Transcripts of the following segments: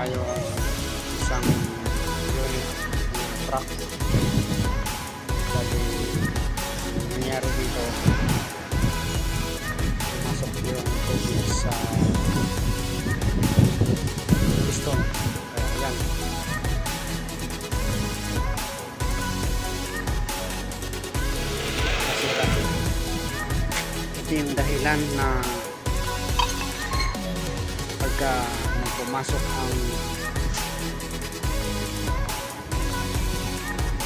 tayong isang unit truck. Bali, nangyari dito, pumasok yung tubig sa piston. Ayan. Nasira. Ito yung dahilan na pagka pumasok ang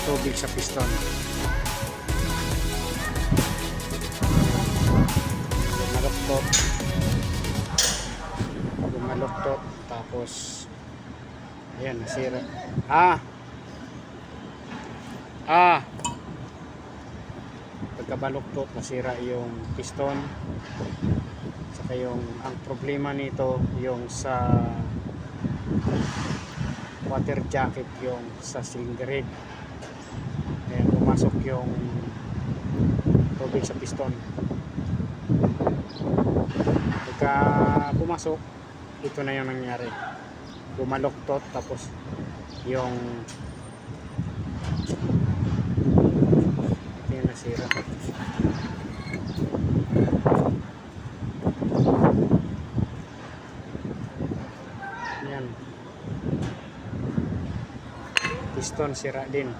tubig sa piston, gumaluktot, tapos ayan, nasira. Pagkabaluktot, nasira yung piston. Saka yung ang problema nito yung sa water jacket, yung sa cylinder head. Ayan, pumasok yung tubig sa piston. Pagka pumasok, ito na yung nangyari, bumaluktot, tapos yung nasira. Yan, piston sira din.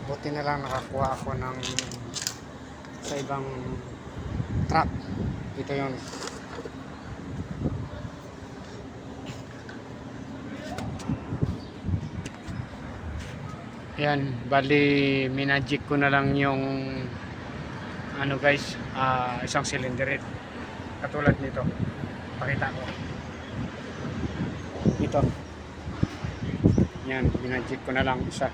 Buti na lang nakakuha ako ng sa ibang truck. Ito yun. Yan, bali minagic ko na lang yung ano guys, isang cylinder head katulad nito. Pakita ko ito. Yan, minagic ko na lang isa.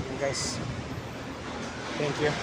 Yan guys, thank you.